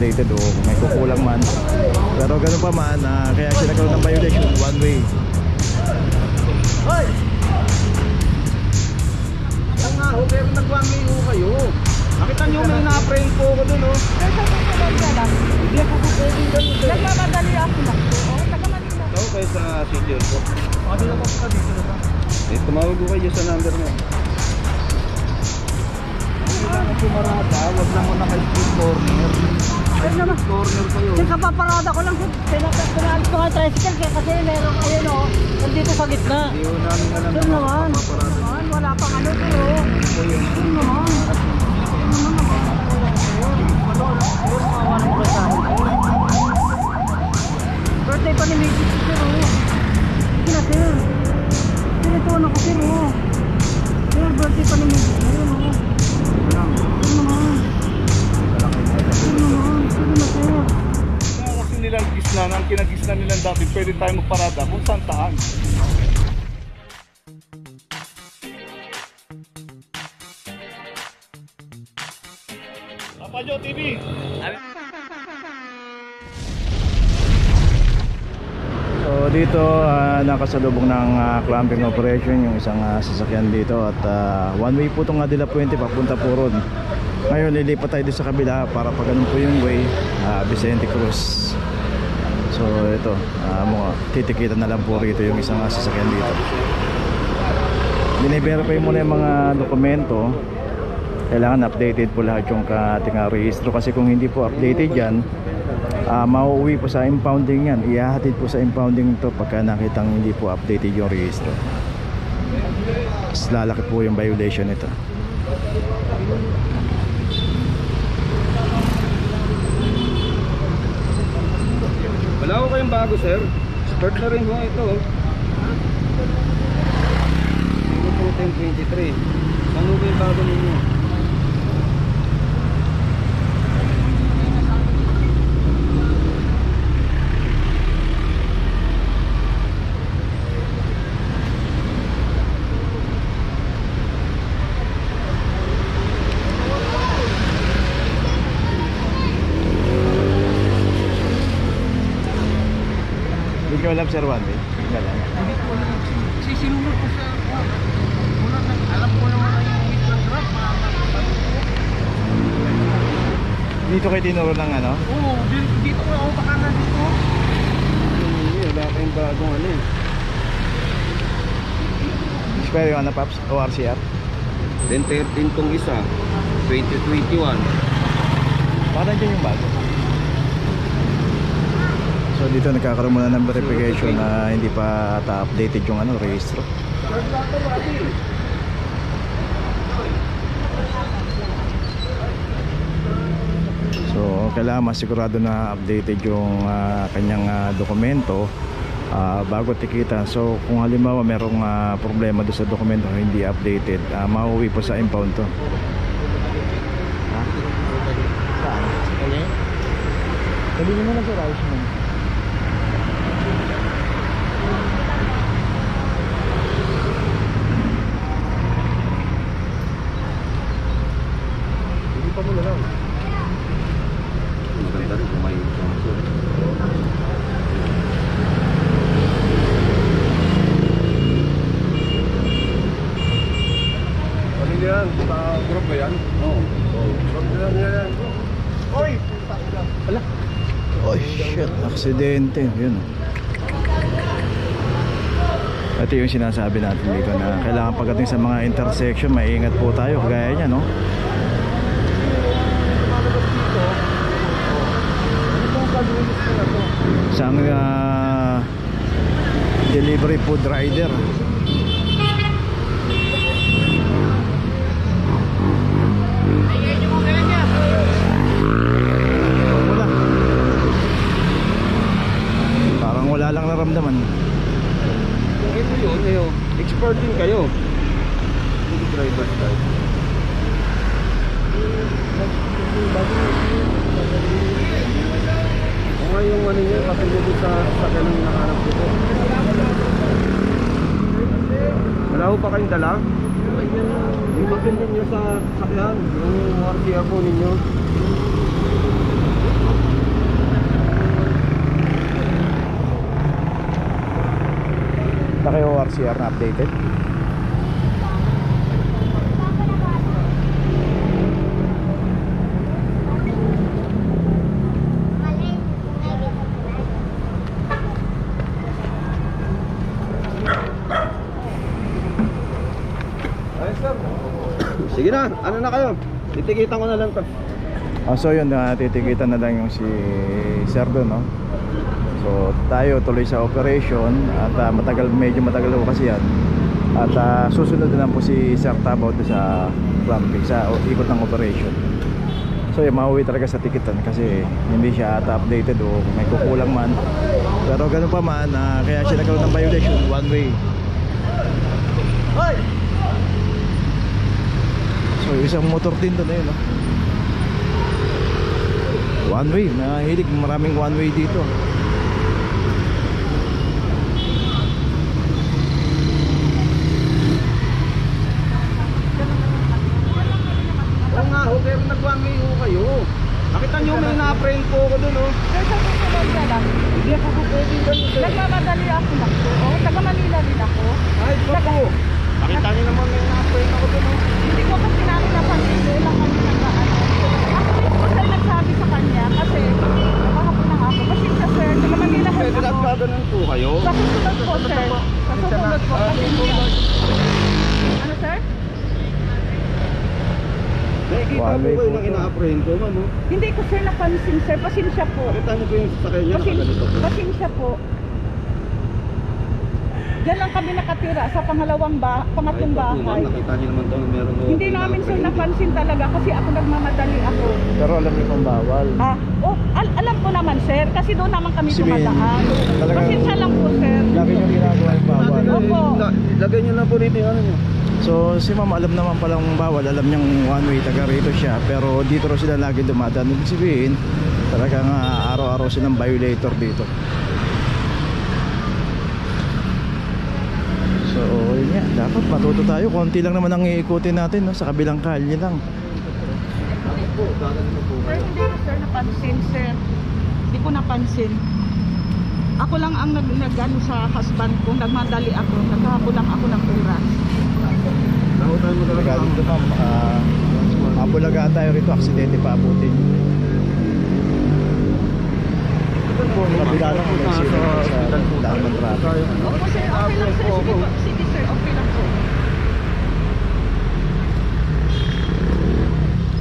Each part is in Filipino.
updated o kung may kukulang man. Pero ganun pa man, kaya siya nagkaroon ng violation, one way. Hoy! Yan nga ho, pero nag-one way ho kayo. Nakita nyo may na-prank po ako dun, oh. Hindi ako po pwedeng ganun, sir. Nagmamadali ako na. Oo, taga-Manila. Ikaw kayo sa city hall po. Ano na pa dito na ba? Tumawag ko kayo sa number mo. Kailangan pumarada, wag lang mo naka-street corner. Street corner kayo. Kasi kapaparada ko lang, pinaalis ko nga tricycle kasi meron, ayun o, nandito sa gitna. Hindi ho namin alam Doon na naman, paparada. wala pang ano, pero doon naman. Birthday pa ni Mrs. Sir, o. Sige na, sir. Sinituan ako, sir, o. Sir, birthday pa ni Mrs. Ayun, o. Doon naman. Doon naman. Sige na, sir. Kaya kasi nilang gisnan, ang kinagisnan nilang dati, pwede tayo magparada kung saan. Papajo TV! So dito nakasalubong ng clamping operation yung isang sasakyan dito at one way po itong Adela Puente papunta po ron. Ngayon lilipat tayo sa kabila para pag ganun po yung way Vicente Cruz. So ito titikitan na lang po rito yung isang sasakyan dito. Bine-verify muna yung mga dokumento. Kailangan updated po lahat yung ating rehistro kasi kung hindi po updated yan, mauuwi po sa impounding yan. Ihahatid po sa impounding to pagka nakitang hindi po updated yung rehistro. Mas lalaki po yung violation nito. Wala ko kayong bago, sir. Start na rin ho ito. Ito po 1023. Ano ba yung bago ninyo? Hindi ko alam, Sir Wandy. Hindi ko alam. Hindi ko alam. Sisinunod ko sa alam ko naman ang yung wait ng grab. Dito kayo tinuro ng ano? Oo, dito ko ako baka nandito. Hindi, wala kayong bagong ano eh. Expire yung ano, Paps? O RCR? 1013 tong isa. 2021. Parang dyan yung bago. So dito nagkakaroon muna ng verification na hindi pa updated yung ano, rehistro. So kailangan masigurado na updated yung kanyang dokumento bago tikita. So kung halimbawa merong problema doon sa dokumento hindi updated, mauwi po sa impound to. Saan? Okay. Sabi mo na sa Roush mo. Hindi pa mo na lang. Maganda rin kung may sponsor. Ano yan? Sa group ba yan? Oo. Group yan. Oy! Ala. Oh shit, aksidente. Yun. Ito yung sinasabi natin dito na kailangan pagdating sa mga intersection maingat po tayo kagaya niya, no? Isang delivery food rider. Parang wala lang naramdaman. Kung ito yun, expert din kayo. Hindi driver's license. Kung nga yung ano niya, katulad sa sakyan ng nakahanap dito. Wala ho pa kayong dala? Yung magandang nyo sa sakyan, yung RCR po ninyo. CR na updated. Ay, sir. Sige na, ano na kayo? Titikitan ko na lang to. So yun, titikitan na lang yung si Sir doon, no? So tayo tuloy sa operation at medyo matagal po kasi yan. At susunod na lang po si Sir Tabaw sa clamping, sa ikot ng operation. So yun, mauwi talaga sa tikitan kasi hindi siya updated o may kukulang man. Pero ganun pa man, kaya siya nagkaroon ng violation, one way. Hoy! So isang motor din doon, ayun, no? One way, mahilig, maraming one way dito. Oo nga, pero nag-one way ho kayo. Nakita nyo may na-friend po ako dun, oh. Sir, sa susunod na lang. Hindi ako po pwede ganun, sir. Nagmamadali ako lang po. Oh, taga Manila din ako. Ay, di ba po? Nakita nyo naman may na-friend ako dun, oh. Hindi ko kasi namin napansin lang kami nag-ano. Actually po sir nagsabi sa kanya kasi nakahapon lang ako. Kasi siya sir, taga Manila Pwede health lang ako. gaganon po kayo. Sa susunod po sir. Sa susunod po. Kasi ano sir? Nakikita One po way kayo po nang to. ina-apprehend ko, ma'am, oh. Hindi ko sir napansin sir. Pasensya po. Nakita nyo po yung sasakyan niya, nakaganito po. Pasensya po. Diyan lang kami nakatira sa pangatlong Ay, bahay. ma'am, nakita nyo naman daw meron mo. Hindi namin sir napansin talaga kasi ako nagmamadali ako. Pero alam niyo kung bawal. Alam ko naman sir kasi doon naman kami Sabihin, dumadaan. talagang- Pasensya lang po sir. Lagi niyo ginagawa yung bawal. Opo. Lagay nyo lang po rito yung ano nyo. So si ma'am alam naman palang bawal, alam niyang one way, taga rito siya, pero dito raw sila lagi dumadaan. Ibig sabihin talagang araw-araw silang violator dito. So yun nga, dapat matuto tayo, konti lang naman ang iikutin natin, no? Sa kabilang kalye lang. Po, gaganito po Sir, kayo. hindi ko sir napansin sir. Hindi ko napansin. Ako lang ang nag-ano sa husband ko, nagmadali ako, naghahabol lang ako ng oras. Nakutan mo talaga. Taga dito ma'am, mabulaga tayo rito, aksidente pa abutin. Ito po, kabila lang kung may sila sa daan ng traffic. Opo sir, okay lang sir. Sige po, sige sir, okay lang po.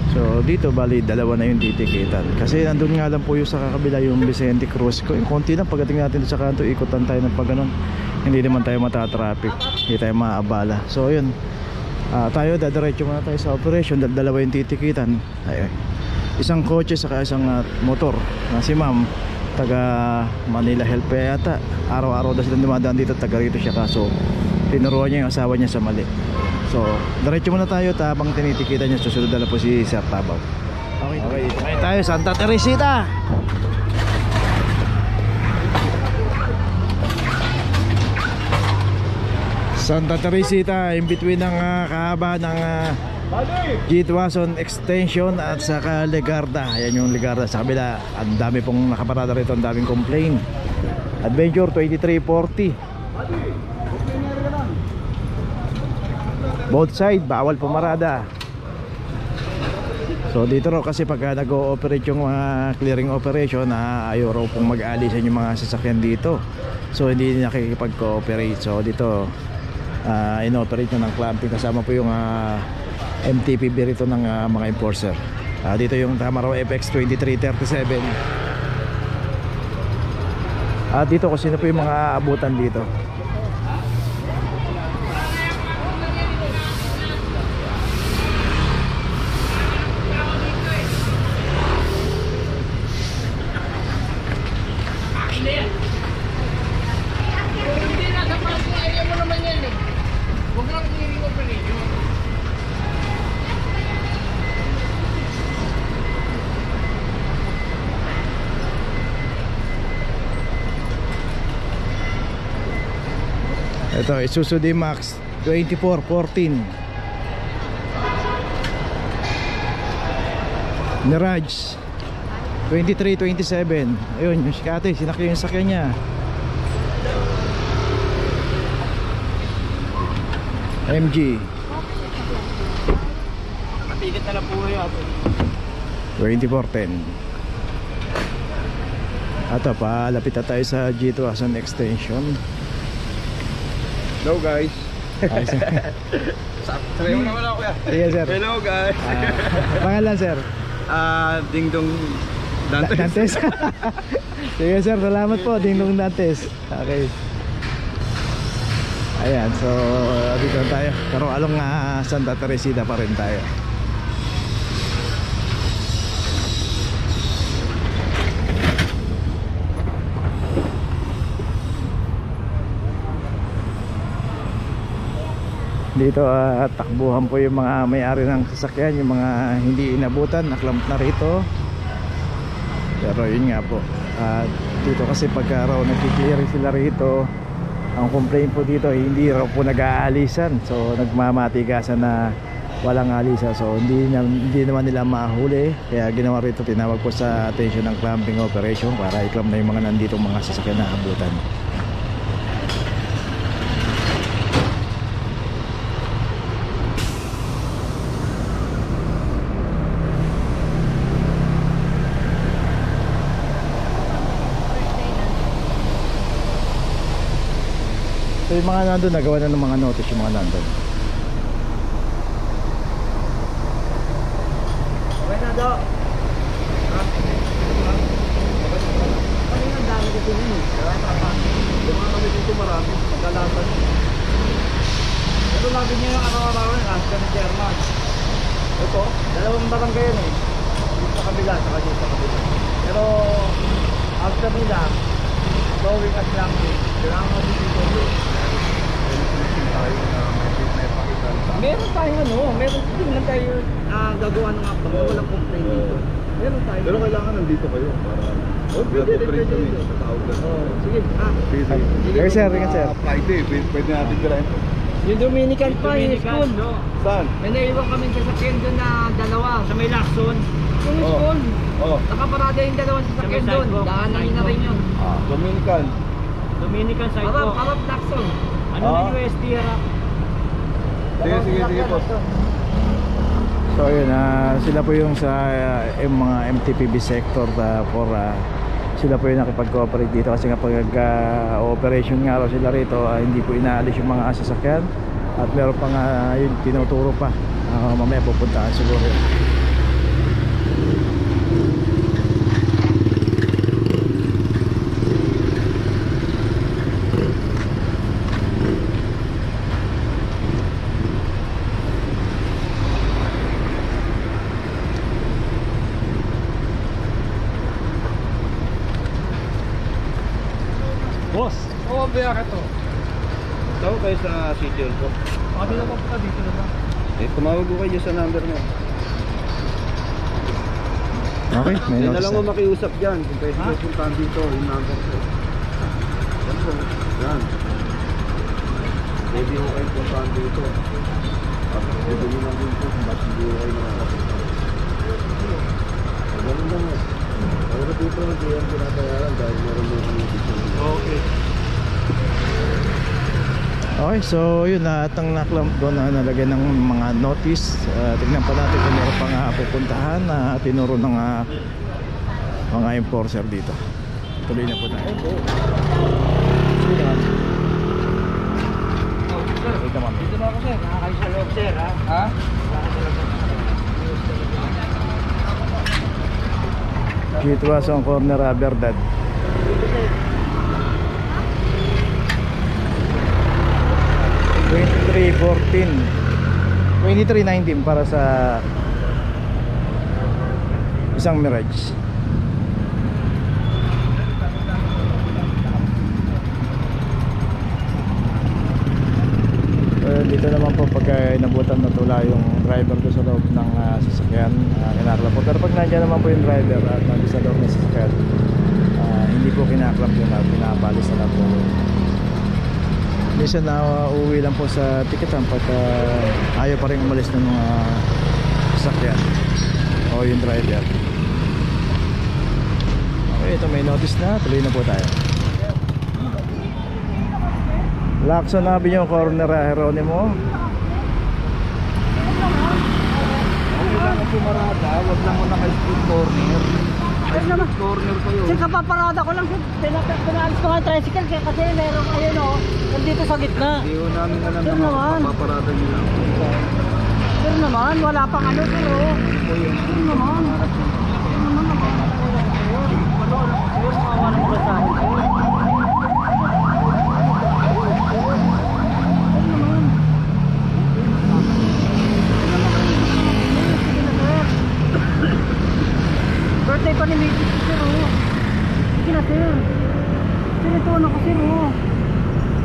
So dito bali dalawa na yung titikitan. Kasi nandun nga lang po yung sa kakabila yung Vicente Cruz ko. Yung konti lang pagdating natin sa kanto, ikutan tayo ng pagganon. Hindi naman tayo matatraffic, hindi tayo maabala. So yun, tayo dadiretso muna tayo sa operation. Dalawa yung titikitan. Ay, isang kotse saka isang motor na si ma'am taga Manila Health pa yata. Araw-araw daw silang dumadaan dito, taga rito siya, kaso tinuruan niya yung asawa niya sa mali. So, diretso muna tayo habang tinitikita niya, susunod na po si Sir Tabaw. Okay, dito tayo, Santa Teresita. Santa Teresita, in between ng kahaba ng Gitwason Extension at saka Legarda. Ayan yung Legarda sa kabila. Ang dami pong nakaparada rito, ang daming complaint. Adventure 2340. Both side, bawal pumarada. So dito raw kasi pag nag-ooperate yung mga clearing operation, ayaw raw pong mag-aalisan yung mga sasakyan dito. So hindi nakikipag-cooperate. So dito inoperate nyo ng clamping, kasama po yung MTPB rito ng mga enforcer. Dito yung tama raw FX 2337. Dito kung sino po yung mga abutan dito. Ito, Isuzu D-Max 2414, Mirage 2327. Ayun, yung sikate, sinakyan yung sakyan niya. MG Matilit na lang po ngayon. 2410. Ato pa, lapit na tayo sa G2000 extension. Hello guys. Ayos. Sabi mo naman ako kuya. Sige sir. Hello guys. Pangalan sir? Ding Dong Dantes. Dantes. Sige sir, salamat po. Ding Dong Dantes. Okay. Ayan, so dito tayo. Pero along Santa Teresita pa rin tayo. Dito takbuhan po yung mga may-ari ng sasakyan, yung mga hindi inabutan, naklamp na rito. Pero yun nga po, dito kasi pagka raw nag-clear sila rito, ang complaint po dito hindi raw po nag-aalisan. So nagmamatigasan na walang alisa, so hindi naman nila mahuli. Kaya ginawa rito, tinawag po sa attention ng clamping operation para i-clamp na yung mga nanditong mga sasakyan na abutan. So yung mga nandun, nagawa na ng mga notice yung mga nandun. Okay na daw. Ang dami dito yun eh. Yung mga kami dito marami. Magkalasan. Pero lagi niya yung araw-araw yung ask ni Chairman. Ito, dalawang barangay yun eh. Dito sa kabila, saka dito sa kabila. Pero after nila, going at lang din. Kailangan mo dito yun. Meron tayo din lang tayo gagawa ng akta, walang complaint dito. Meron tayo. Pero kailangan nandito kayo para pwede rin. Sige. Okay sir, ingat sir. Friday, pwede natin tirahin. Yung Dominican pa, yung school. Saan? May naiwan kami sa sakyan doon na dalawa. Sa may Lacson. Yung school. Nakaparada yung dalawang sasakyan doon. Daanan na rin yun. Dominican side ko. Harap Lacson. Ano na USD harap? Sige po. So yun, sila po yung sa mga MTPB sector sila po yung nakipag-cooperate dito kasi nga pag operation nga raw sila rito, hindi po inaalis yung mga sasakyan at meron pa nga yun tinuturo pa, mamaya pupuntaan siguro yun. Boss, biya ka to. Tawag kayo sa City Hall po. Kami naman po dito na lang. Tumawag ko kayo sa number mo. Okay, may Yan na notice lang mo makiusap dyan. Kung pwede ko puntahan dito, yung number ko. Yan po. Yan. Pwede ko kayo puntahan dito. Tapos pwede nyo lang dito kung ba't hindi ko kayo nakakapunta. Ganun lang eh. Pero dito, hindi yan pinatayaran dahil meron mo kami dito. Okay. Okay, so yun, lahat ng naklamp doon na nalagay ng mga notice. Tignan pa natin kung meron pang pupuntahan na tinuro ng mga enforcer dito. Tuloy na po tayo. Dito mo ako sir, nakakayo sa loob sir ha? Ha? Dito sa corner Verdad. 2319 para sa isang Mirage. Dito naman po pagka inabutan na tula yung driver ko sa loob ng sasakyan, kinaklamp po. Pero pag nandiyan naman po yung driver at nandito sa loob ng sasakyan, hindi po kinaklamp yun at pinapalis na lang po. Minsan na uuwi lang po sa tiketan pagka ayaw pa rin umalis ng mga sasakyan o yung driver. Okay, ito may notice na, tuloy na po tayo. Lacson Avenue, corner Jeronimo. naman. lang pumarada, wag lang mo naka-street corner. Sir naman. Corner pa yun. Sir, kapaparada ko lang. Sir, pinaalis ko nga yung tricycle kaya kasi meron ayun o. Nandito sa gitna. Hindi ko namin alam Sir na naman. mapaparada nyo lang. Sir naman, wala pang ano sir o. Sir naman. Sir naman, nakaharap ko lang sir. Wala, sir, makawa ng mga sa akin sir. Birthday pa ni Mrs. ko sir oh. Sige na sir. Sir, ito anak ko sir oh.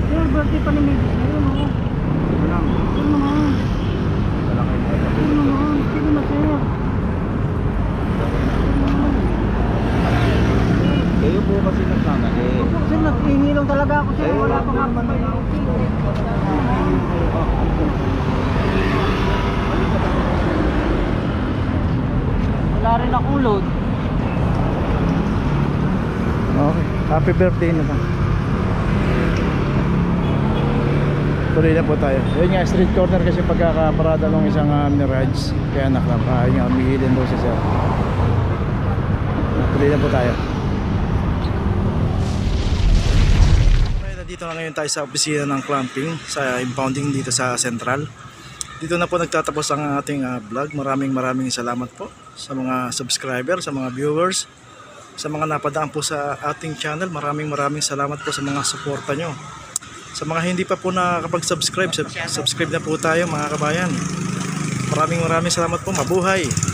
Sir, birthday pa ni Mrs. Ayun oh. Sir naman. Sir naman. Sige na sir. Kayo po kasi nagkamali. Sir, nag-ihingi lang talaga ako sir. Wala pa nga pa tayo. Wala rin akong load. Okay, happy birthday na lang. Tuloy na po tayo. Yun nga, street corner kasi pagkakaparada ng isang Mirage. Kaya naklap, yun nga, umihilin daw siya sir. Tuloy na po tayo. Okay, dito na ngayon tayo sa opisina ng clamping, sa impounding dito sa Central. Dito na po nagtatapos ang ating vlog. Maraming salamat po sa mga subscriber, sa mga viewers, sa mga napadaan po sa ating channel. Maraming salamat po sa mga suporta nyo. Sa mga hindi pa po nakakapag-subscribe, subscribe na po tayo mga kabayan. Maraming salamat po. Mabuhay!